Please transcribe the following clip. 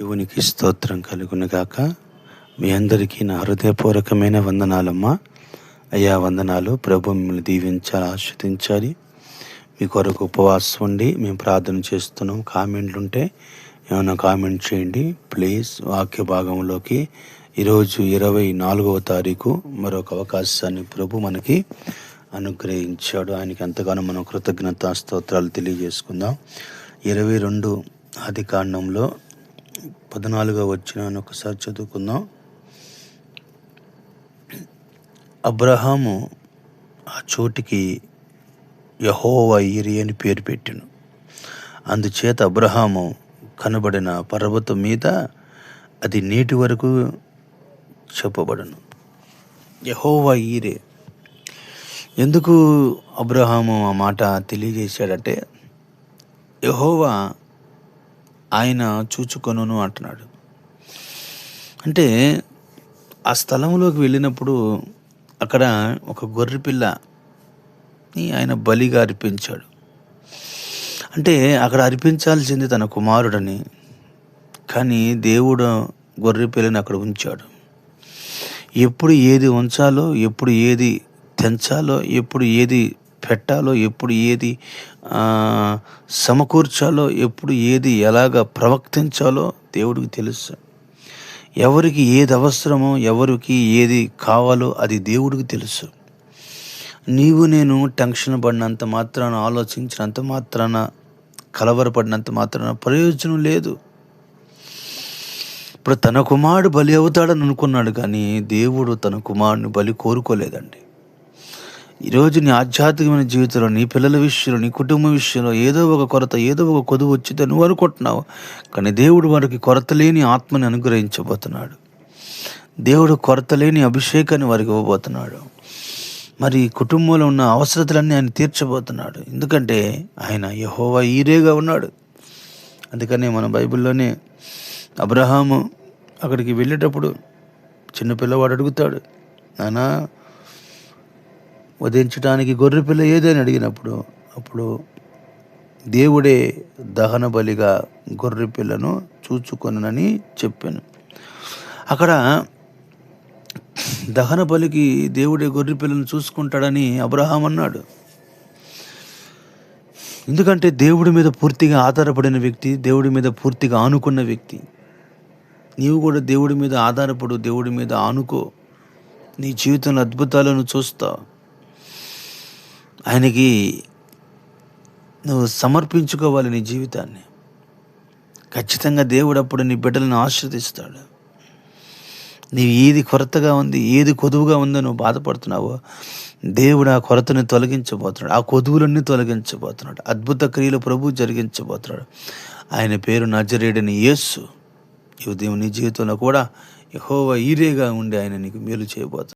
దేవునికి స్తోత్రం కలుగును గాక. మీ అందరికీ నా హృదయపూర్వకమైన వందనాలమ్మా. అయ్యా వందనాలు. ప్రభు మిమ్మల్ని దీవించాలి, ఆశీర్వదించాలి. మీ కొరకు ఉపవాసం ఉండి మేము ప్రార్థన చేస్తున్నాం. కామెంట్లు ఉంటే ఏమైనా కామెంట్ చేయండి ప్లీజ్. వాక్య భాగంలోకి ఈరోజు 24వ తారీఖు మరొక అవకాశాన్ని ప్రభు మనకి అనుగ్రహించాడు. ఆయనకి ఎంతగానో మనం కృతజ్ఞతా స్తోత్రాలు తెలియజేసుకుందాం. 22 ఆదికాండంలో 14వ వచనాన్ని ఒకసారి చదువుకుందాం. అబ్రహాము ఆ చోటికి యెహోవా ఈరే అని పేరు పెట్టెను. అందుచేత అబ్రహాము కనబడిన పర్వతం మీద అది నేటి వరకు చెప్పబడును. యెహోవా ఈరే. ఎందుకు అబ్రహాము ఆ మాట తెలియజేశాడంటే, యెహోవా ఆయన చూచుకొనును అంటున్నాడు. అంటే ఆ స్థలంలోకి వెళ్ళినప్పుడు అక్కడ ఒక గొర్రె పిల్లని ఆయన బలిగా అర్పించాడు. అంటే అక్కడ అర్పించాల్సింది తన కుమారుడని, కానీ దేవుడు గొర్రె పిల్లని అక్కడ ఉంచాడు. ఎప్పుడు ఏది ఉంచాలో, ఎప్పుడు ఏది తెంచాలో, ఎప్పుడు ఏది పెట్టాలో, ఎప్పుడు ఏది సమకూర్చాలో, ఎప్పుడు ఏది ఎలాగ ప్రవర్తించాలో దేవుడికి తెలుసు. ఎవరికి ఏది అవసరమో, ఎవరికి ఏది కావాలో అది దేవుడికి తెలుసు. నీవు నేను టెన్షన్ పడినంత మాత్రాన, ఆలోచించినంత మాత్రాన, కలవరపడినంత మాత్రాన ప్రయోజనం లేదు. ఇప్పుడు తన కుమారుడు బలి అవుతాడని అనుకున్నాడు, కానీ దేవుడు తన కుమారుడిని బలి కోరుకోలేదండి. ఈరోజు నీ ఆధ్యాత్మికమైన జీవితంలో, నీ పిల్లల విషయంలో, నీ కుటుంబం విషయంలో ఏదో ఒక కొరత, ఏదో ఒక కొదువు వచ్చింది నువ్వు అనుకుంటున్నావు, కానీ దేవుడు వారికి కొరత లేని ఆత్మని అనుగ్రహించబోతున్నాడు. దేవుడు కొరత లేని అభిషేకాన్ని వారికి ఇవ్వబోతున్నాడు. మరి కుటుంబంలో ఉన్న అవసరతలన్నీ ఆయన తీర్చబోతున్నాడు. ఎందుకంటే ఆయన యెహోవా ఈరేగా ఉన్నాడు. అందుకనే మన బైబిల్లోనే అబ్రహాము అక్కడికి వెళ్ళేటప్పుడు చిన్న పిల్లవాడు అడుగుతాడు, నానా వధించడానికి గొర్రె పిల్ల ఏదని అడిగినప్పుడు, అప్పుడు దేవుడే దహన బలిగా గొర్రె పిల్లను చూచుకొనని చెప్పాను. అక్కడ దహన బలికి దేవుడే గొర్రె పిల్లను చూసుకుంటాడని అబ్రహాం అన్నాడు. ఎందుకంటే దేవుడి మీద పూర్తిగా ఆధారపడిన వ్యక్తి, దేవుడి మీద పూర్తిగా ఆనుకున్న వ్యక్తి. నీవు కూడా దేవుడి మీద ఆధారపడు, దేవుడి మీద ఆనుకో. నీ జీవితంలో అద్భుతాలను చూస్తావు. ఆయనకి నువ్వు సమర్పించుకోవాలి నీ జీవితాన్ని. ఖచ్చితంగా దేవుడు అప్పుడు నీ బిడ్డలను ఆశీర్వదిస్తాడు. నీవు ఏది కొరతగా ఉంది, ఏది కొదువుగా ఉందో నువ్వు బాధపడుతున్నావో, దేవుడు ఆ కొరతని తొలగించబోతున్నాడు, ఆ కొదువులన్నీ తొలగించబోతున్నాడు. అద్భుత క్రియలు ప్రభు జరిగించబోతున్నాడు. ఆయన పేరు నజరేయుడైన యేసు. ఈ ఉదయం నీ జీవితంలో కూడా యెహోవా ఈరేగా ఉండి ఆయన నీకు మేలు చేయబోతున్నాడు.